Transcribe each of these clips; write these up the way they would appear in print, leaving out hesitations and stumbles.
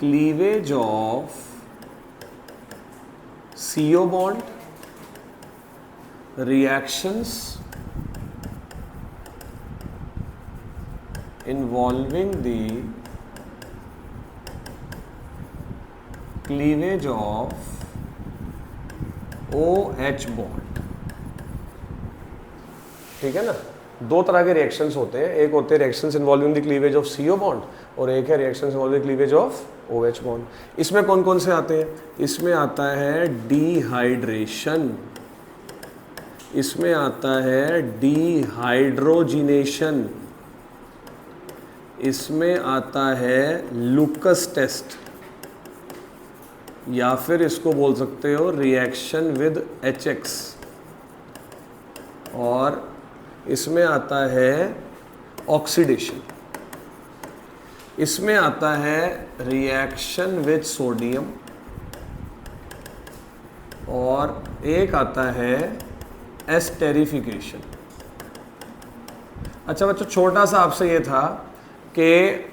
cleavage of CO bond, reactions involving the cleavage of OH bond। ठीक है ना, दो तरह के रिएक्शंस होते हैं, एक होते हैं reactions involving the cleavage of CO bond और एक है reactions involving cleavage of OH bond. इसमें कौन कौन से आते हैं? इसमें आता है डिहाइड्रेशन, इसमें आता है डिहाइड्रोजिनेशन, इसमें आता है लुकस टेस्ट, या फिर इसको बोल सकते हो रिएक्शन विद HX, और इसमें आता है ऑक्सीडेशन, इसमें आता है रिएक्शन विद सोडियम, और एक आता है एस्टेरिफिकेशन। अच्छा बच्चों, छोटा सा आपसे ये था कि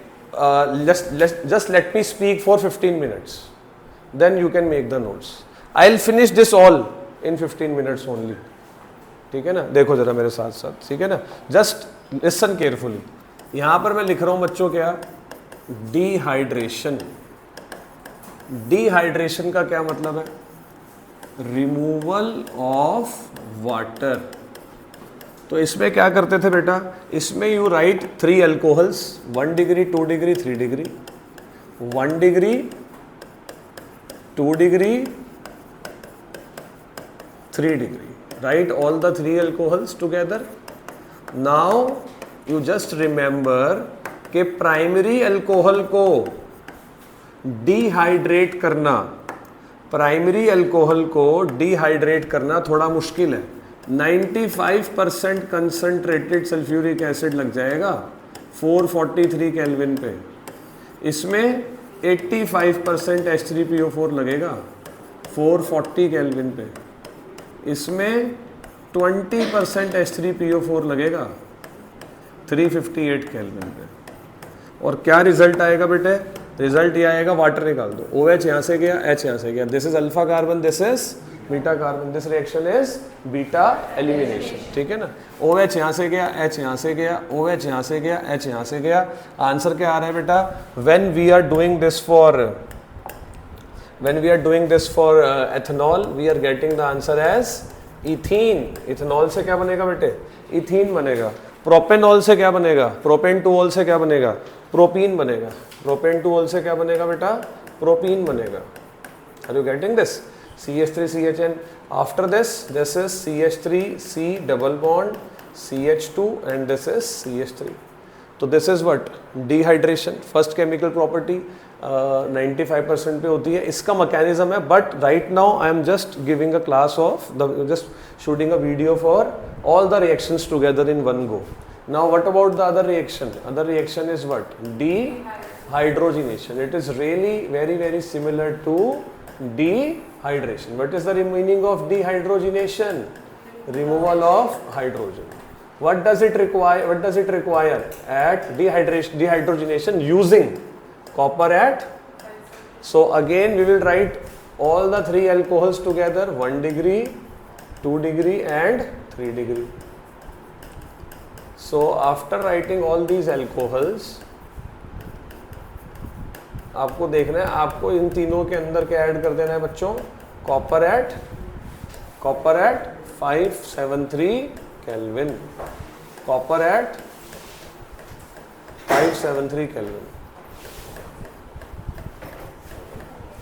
just let me speak for 15 minutes, then you can make the notes. I'll finish this all in 15 minutes only. ठीक है ना, देखो जरा मेरे साथ साथ, ठीक है ना, जस्ट लिसन केयरफुली। यहाँ पर मैं लिख रहा हूँ बच्चों क्या, डिहाइड्रेशन। डिहाइड्रेशन का क्या मतलब है? Removal of water. तो इसमें क्या करते थे बेटा, इसमें you right 3 alcohols, 1 degree 2 degree 3 degree, 1 degree 2 degree 3 degree, write all the 3 alcohols together. Now you just remember कि प्राइमरी अल्कोहल को डिहाइड्रेट करना, प्राइमरी अल्कोहल को डिहाइड्रेट करना थोड़ा मुश्किल है। 95% कंसंट्रेटेड सल्फ्यूरिक एसिड लग जाएगा 443 केल्विन पे, इसमें 85% H3PO4 लगेगा 440 केल्विन पे, इसमें 20% H3PO4 लगेगा 358 केल्विन पे। और क्या रिजल्ट आएगा बेटे? रिजल्ट ये आएगा, वाटर निकाल दो, OH यहाँ से गया, H यहाँ से गया, this is alpha carbon, this is beta carbon, this reaction is beta elimination. ठीक है ना, OH यहाँ से गया, H यहाँ से गया, OH यहाँ से गया, H यहाँ से गया। आंसर क्या आ रहा है बेटा? When we are doing this for ethanol, we are getting the answer as ethene। Ethanol से क्या बनेगा बेटे? इथीन बनेगा। प्रोपेनॉल से क्या बनेगा? प्रोपेन टू ऑल से क्या बनेगा? प्रोपीन बनेगा। प्रोपेन टू ऑल से क्या बनेगा बेटा? प्रोपीन बनेगा। Are you getting this? CH3CHN, after this is CH3C double bond CH2 and this is CH3. तो this is what? Dehydration, first chemical property 95% पे होती है। इसका मैकेनिज्म है, but right now I am just giving a class of just shooting a video for all the reactions together in one go. Now what about the other reaction? Other reaction is what? Dehydrogenation. It is really very similar to dehydration. What is the meaning of dehydrogenation? Removal of hydrogen. What does it require at dehydrogenation? Using copper at, so again we will write all the 3 alcohols together, 1 degree, 2 degree and 3 degree. So after writing all these alcohols, आपको देखना है, आपको इन तीनों के अंदर क्या add कर देना है बच्चों? Copper at 573 kelvin, copper at 573 kelvin.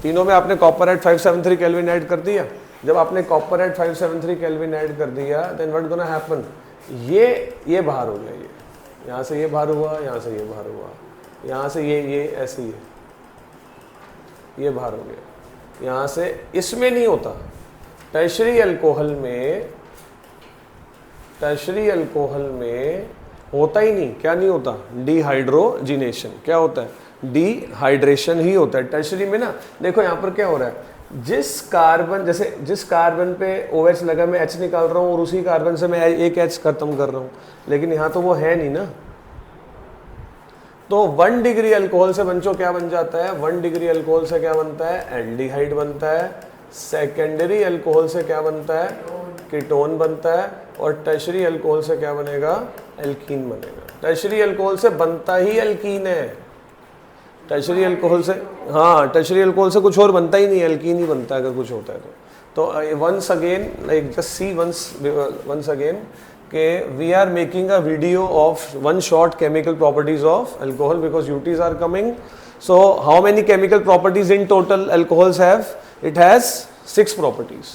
तीनों में आपने कॉपर एट 573 केल्विन ऐड कर दिया। जब आपने कॉपर एट 573 केल्विन ऐड कर दिया, देन व्हाट गोना हैपन? ये बाहर हो गया, ये यहाँ से ये बाहर हुआ, यहाँ से ये बाहर हुआ, यहाँ से ये ऐसे ये बाहर हो गया, यहाँ से। इसमें नहीं होता, टर्शरी अल्कोहल में होता ही नहीं। क्या नहीं होता? डिहाइड्रोजिनेशन। क्या होता है? डिहाइड्रेशन ही होता है टर्शरी में ना। देखो यहाँ पर क्या हो रहा है, जिस कार्बन पे OH लगा, मैं H निकाल रहा हूँ और उसी कार्बन से मैं एक H खत्म कर रहा हूँ, लेकिन यहाँ तो वो है नहीं ना। तो 1 डिग्री अल्कोहल से बच्चों क्या बन जाता है, 1 डिग्री अल्कोहल से क्या बनता है, एल्डिहाइड बनता है। सेकेंडरी अल्कोहल से क्या बनता है, कीटोन बनता है। और टर्शरी अल्कोहल से क्या बनेगा, एल्कीन बनेगा। टर्शरी अल्कोहल से बनता ही एल्कीन है। टर्शरी अल्कोहल से, हाँ टर्शरी अल्कोहल से कुछ और बनता ही नहीं, एल्कीन ही बनता है अगर कुछ होता है तो once again like just see once again के we are making a video of one short chemical properties of alcohol because UTs are coming. So how many chemical properties in total alcohols have? It has 6 properties: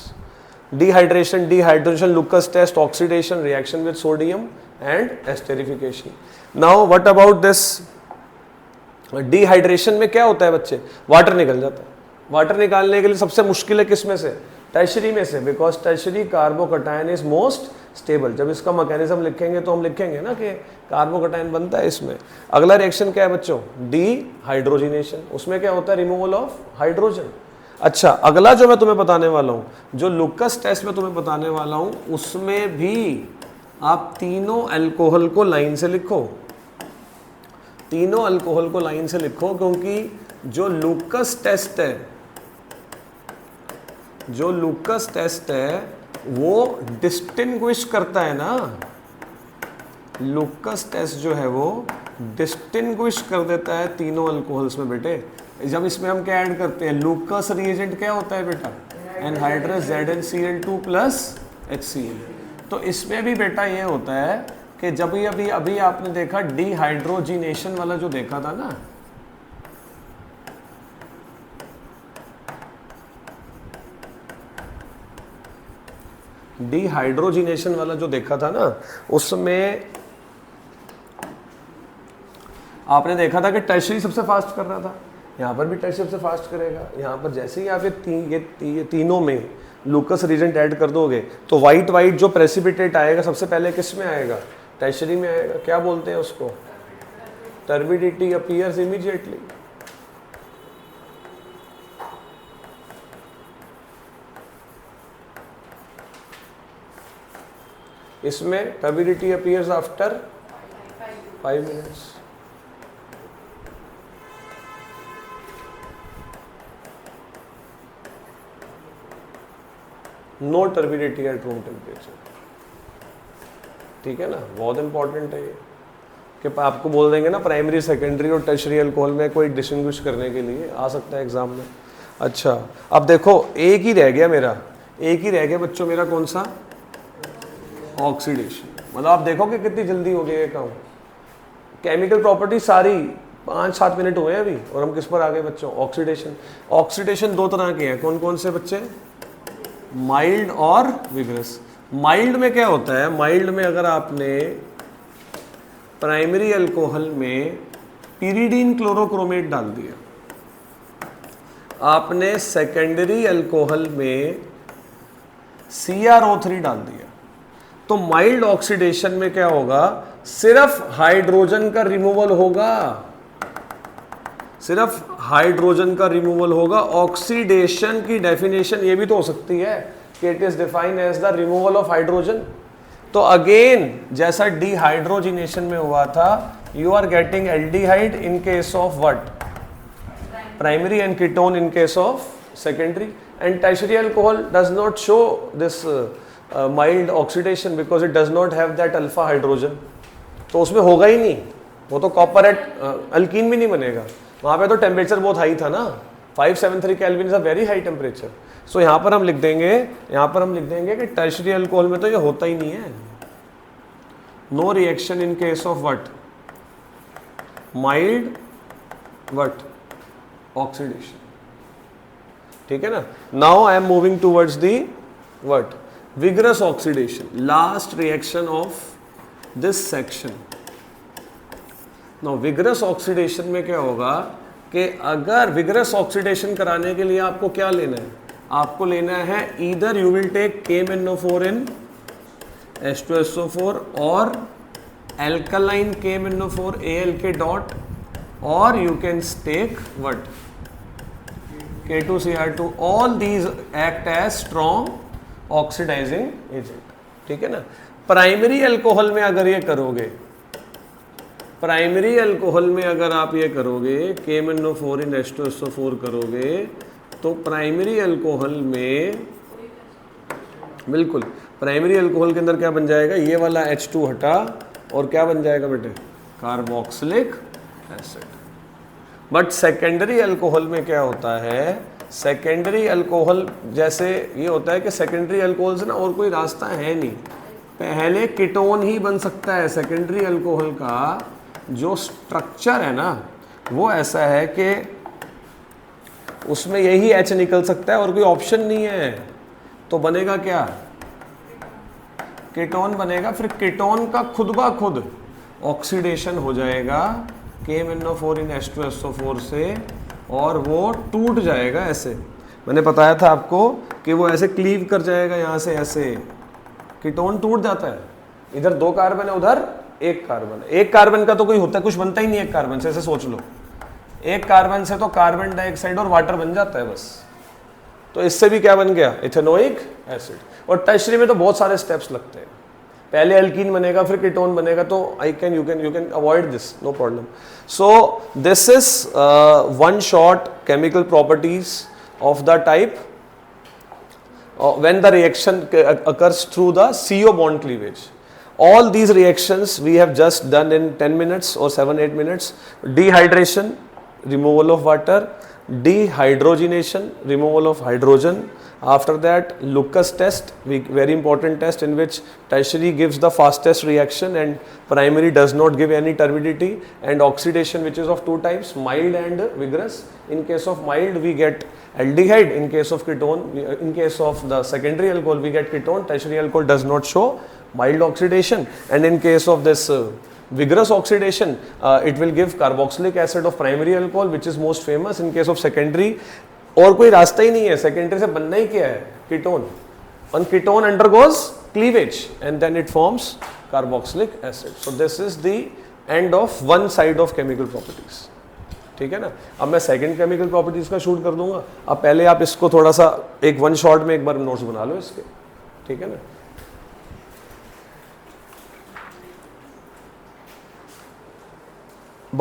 dehydration, dehydration, Lucas test, oxidation, reaction with sodium and esterification. Now what about this dehydration में क्या होता है बच्चे, water निकल जाता है. Water निकालने के लिए सबसे मुश्किल है किस में से, टर्शरी में से, because tertiary carbocation is most stable. जब इसका मैकेनिज्म लिखेंगे तो हम लिखेंगे ना कि कार्बोकटायन बनता है इसमें. अगला रिएक्शन क्या है बच्चों, डीहाइड्रोजिनेशन. उसमें क्या होता है, रिमूवल ऑफ हाइड्रोजन. अच्छा अगला जो मैं तुम्हें बताने वाला हूँ, जो लुकस टेस्ट में तुम्हें बताने वाला हूँ, उसमें भी आप तीनों अल्कोहल को लाइन से लिखो. तीनों अल्कोहल को लाइन से लिखो क्योंकि जो लुकस टेस्ट है, जो लुकस टेस्ट है वो डिस्टिंग्विश करता है ना. लुकस टेस्ट जो है वो डिस्टिंग्विश कर देता है तीनों अल्कोहल्स में बेटे. जब इसमें हम क्या ऐड करते हैं, लुकस रिएजेंट क्या होता है बेटा, एनहाइड्रस ZnCl2 प्लस HCl. तो इसमें भी बेटा ये होता है कि जब अभी आपने देखा डिहाइड्रोजिनेशन वाला जो देखा था ना, डिहाइड्रोजिनेशन वाला जो देखा था ना, उसमें आपने देखा था कि टर्शरी सबसे फास्ट कर रहा था. यहाँ पर भी टर्शरी सबसे फास्ट करेगा. यहाँ पर जैसे ही आप ये तीनों में लुकस रिएजेंट ऐड कर दोगे तो वाइट जो प्रेसिपिटेट आएगा सबसे पहले किस में आएगा, टर्शरी में आएगा. क्या बोलते हैं उसको, टर्बिडिटी अपीयर्स इमीडिएटली. इसमें turbidity appears after 5 minutes. No turbidity at room temperature. ठीक है ना, बहुत इंपॉर्टेंट है ये कि आपको बोल देंगे ना प्राइमरी सेकेंडरी और टर्शरी अल्कोहल में कोई डिस्टिंग्विश करने के लिए आ सकता है एग्जाम में. अच्छा अब देखो एक ही रह गया बच्चों मेरा, कौन सा, ऑक्सीडेशन. मतलब आप देखो कि कितनी जल्दी हो गया ये काम. केमिकल प्रॉपर्टी सारी 5-7 मिनट हुए हैं अभी और हम किस पर आ गए बच्चों, ऑक्सीडेशन. ऑक्सीडेशन 2 तरह के हैं, कौन कौन से बच्चे, माइल्ड और विग्रस. माइल्ड में क्या होता है, माइल्ड में अगर आपने प्राइमरी अल्कोहल में पिरिडीन क्लोरोक्रोमेट डाल दिया, आपने सेकेंडरी अल्कोहल में CrO3 डाल दिया, तो माइल्ड ऑक्सीडेशन में क्या होगा, सिर्फ हाइड्रोजन का रिमूवल होगा. सिर्फ हाइड्रोजन का रिमूवल होगा. ऑक्सीडेशन की डेफिनेशन ये भी तो हो सकती है कि it is defined as the removal of hydrogen. तो अगेन जैसा डिहाइड्रोजिनेशन में हुआ था, you are getting aldehyde in case of what, primary, and ketone in case of secondary. And tertiary alcohol does not show this mild oxidation because it does not have that alpha hydrogen. तो उसमें होगा ही नहीं, वो तो copper eight alkyne भी नहीं बनेगा. वहाँ पे तो टेम्परेचर बहुत हाई था ना, 573 Kelvin is a very high temperature. So यहाँ पर हम लिख देंगे कि टर्शियरी अल्कोहल में तो ये होता ही नहीं है. No reaction in case of what, mild what, oxidation. ठीक है ना. Now I am moving towards the what, vigorous oxidation, last reaction of this section. Now vigorous oxidation में क्या होगा कि अगर vigorous oxidation कराने के लिए आपको क्या लेना है, आपको लेना है either you will take KMnO4 in H2SO4 और alkaline KMnO4 ALK dot, or you can take what, K2Cr2. all these act as strong oxidising agent. ठीक है ना. प्राइमरी अल्कोहल में अगर ये करोगे प्राइमरी अल्कोहल में अगर आप ये करोगे KMnO4 इन H2SO4 करोगे तो प्राइमरी अल्कोहल में बिल्कुल प्राइमरी अल्कोहल के अंदर क्या बन जाएगा, ये वाला H2 हटा और क्या बन जाएगा बेटे, carboxylic acid. But secondary alcohol में क्या होता है, सेकेंडरी अल्कोहल जैसे ये होता है कि सेकेंडरी अल्कोहल से ना और कोई रास्ता है नहीं, पहले कीटोन ही बन सकता है। सेकेंडरी अल्कोहल का जो स्ट्रक्चर है ना वो ऐसा है कि उसमें यही H निकल सकता है और कोई ऑप्शन नहीं है, तो बनेगा क्या, कीटोन बनेगा। फिर कीटोन का खुद ब खुद ऑक्सीडेशन हो जाएगा KMnO4 इन H2SO4 से और वो टूट जाएगा ऐसे। मैंने बताया था आपको कि वो ऐसे क्लीव कर जाएगा, यहाँ से ऐसे कीटोन टूट जाता है। इधर 2 कार्बन है, उधर 1 कार्बन है। 1 कार्बन का तो कोई होता है, कुछ बनता ही नहीं 1 कार्बन से, ऐसे सोच लो। 1 कार्बन से तो कार्बन डाइऑक्साइड और वाटर बन जाता है बस। तो इससे भी क्या बन गया, इथेनोइक एसिड। और टर्शरी में तो बहुत सारे स्टेप्स लगते हैं, पहले एल्कीन बनेगा फिर कीटोन बनेगा, तो you can avoid this, no problem. So this is one short chemical properties of the type when the reaction occurs through the CO bond cleavage. All these reactions we have just done in 10 minutes or 7-8 minutes. Dehydration, removal of water; dehydrogenation, removal of hydrogen. After that, Lucas test, very important test in which tertiary gives the fastest reaction and primary does not give any turbidity, and oxidation, which is of 2 types, mild and vigorous. In case of mild we get aldehyde, in case of ketone, in case of the secondary alcohol we get ketone. Tertiary alcohol does not show mild oxidation, and in case of this vigorous oxidation it will give carboxylic acid of primary alcohol, which is most famous. In case of secondary और कोई रास्ता ही नहीं है, secondary से बनना ही क्या है, ketone. One ketone undergoes cleavage and then it forms carboxylic acid. So this is the end of one side of chemical properties, ठीक है ना। अब मैं सेकंड केमिकल प्रॉपर्टीज का शूट कर दूंगा। अब पहले आप इसको थोड़ा सा एक वन शॉट में एक बार नोट्स बना लो इसके, ठीक है ना।